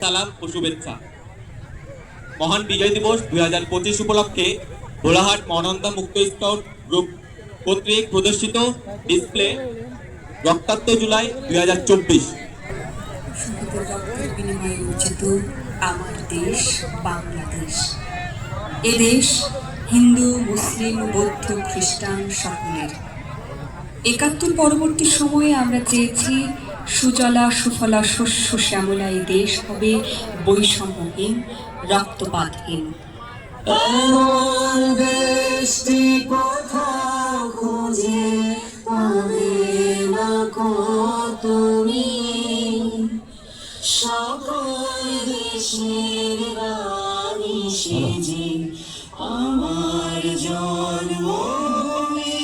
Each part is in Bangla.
সালাম ও শুভেচ্ছা। মহান বিজয় দিবস 2025 উপলক্ষে ভোলাহাট মহানন্দা মুক্ত স্কাউট গ্রুপ কর্তৃক প্রদর্শিত ডিসপ্লে রক্তাক্ত জুলাই 2024। রক্তের বিনিময়ে রচিত আমার দেশ বাংলাদেশ। এ দেশ হিন্দু, মুসলিম, বৌদ্ধ, খ্রিস্টান সকলের। ৭১ পরবর্তী সময়ে আমরা চেয়েছি সুজলা সুফলা শস্য শ্যামলা এই দেশ হবে বৈষম্যহীন, রক্তপাতহীন। দেশটি কোথাও খুঁজে পাবে না কো তুমি, সকল দেশের রানী সেজে আমার জন্মভূমি,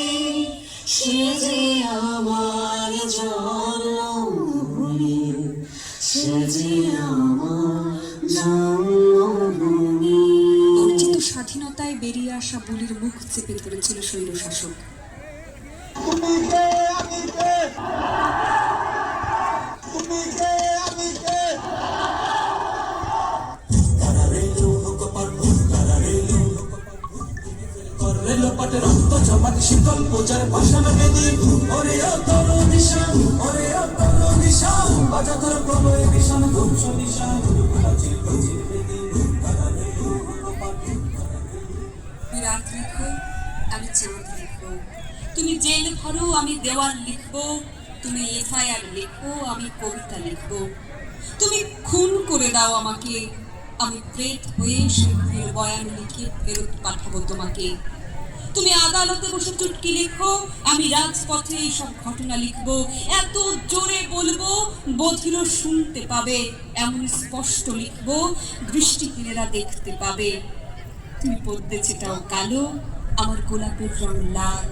সেজে আমার জন্মভূমি, সেজে আমার জন্মভূমি। অর্জিত স্বাধীনতায় বেরিয়ে আসা বুলির মুখ চেপে ধরেছিল স্বৈরশাসক। রাত লিখো, আমি চাঁদ লিখবো, তুমি জেল ভরো, আমি দেওয়াল লিখবো, তুমি এফআইআর লিখো, আমি কবিতা লিখবো, তুমি খুন করে দাও আমাকে, আমি প্রেত হয়ে সেগুলির বয়ান লিখে ফেরত পাঠাবো তোমাকে। তুমি আদালতে বসে চুটকি লিখো, আমি রাজপথে এইসব ঘটনা লিখবো, এত জোরে বলবো বধিরও শুনতে পাবে, এমন স্পষ্ট লিখবো দৃষ্টিহীনেরা দেখতে পাবে। তুমি পড়তে চেটাও কালো, আমার গোলাপের রং লাল।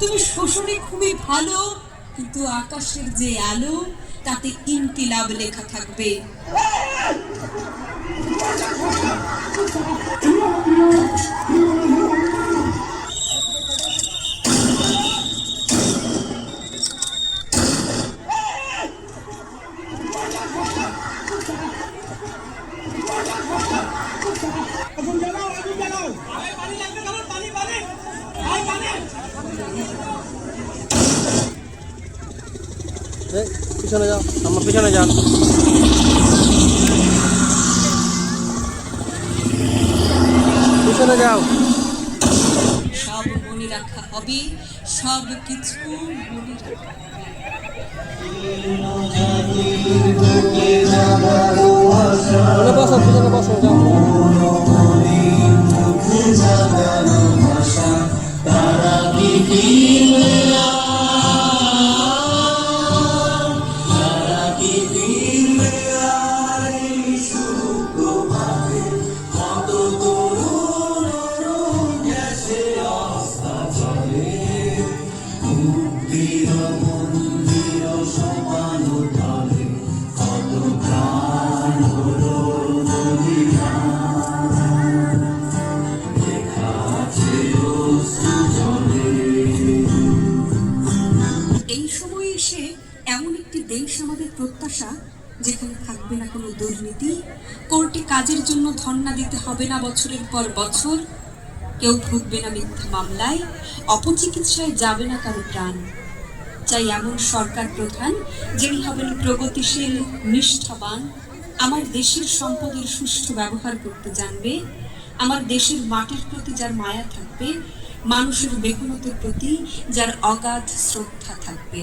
তুমি শোষণে খুবই ভালো, কিন্তু আকাশের যে আলো তাতে ইনকিলাব লেখা থাকবে। পিছনে যাও, আমার পিছনে যান। পিছনে যাও। সব মনে রাখা হবে, সব কিছু মনে রাখা হবে। বসো, পিছনে বসো, যাও। এই সময় এসে এমন একটি দেশ আমাদের প্রত্যাশা, যেখানে থাকবে না কোনো দুর্নীতি, কোর্টে কাজের জন্য ধর্ণা দিতে হবে না বছরের পর বছর, কেউ ভুগবে না মিথ্যা মামলায়, অপচিকিৎসায় যাবে না কারো প্রাণ। চাই এমন সরকার প্রধান যিনি হবেন প্রগতিশীল, নিষ্ঠাবান, আমার দেশের সম্পদের সুষ্ঠু ব্যবহার করতে জানবে, আমার দেশের মাটির প্রতি যার মায়া থাকবে, মানুষের বেগুনতের প্রতি যার অগাধ শ্রদ্ধা থাকবে।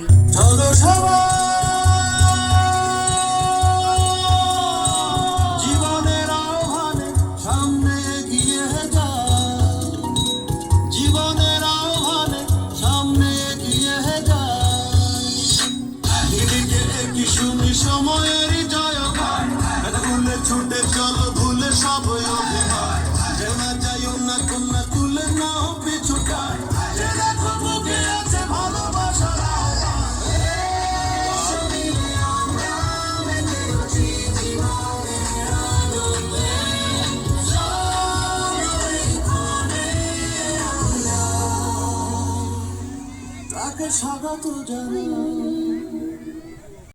জীবনের আহ্বানে সামনে এগিয়ে যা, জীবনের আহ্বানে সামনে এগিয়ে যা, দিদিকে কি শুনি সময়ের জয় গান, ভুলে ছুটে চলো ভুলে সব অভিমান, যে না যাইও না কন্যা তুলে নাও পিছুটায়, যে দেখো বুকে আছে ভালোবাসার আহ্বান। তাকে স্বাগত জানাই।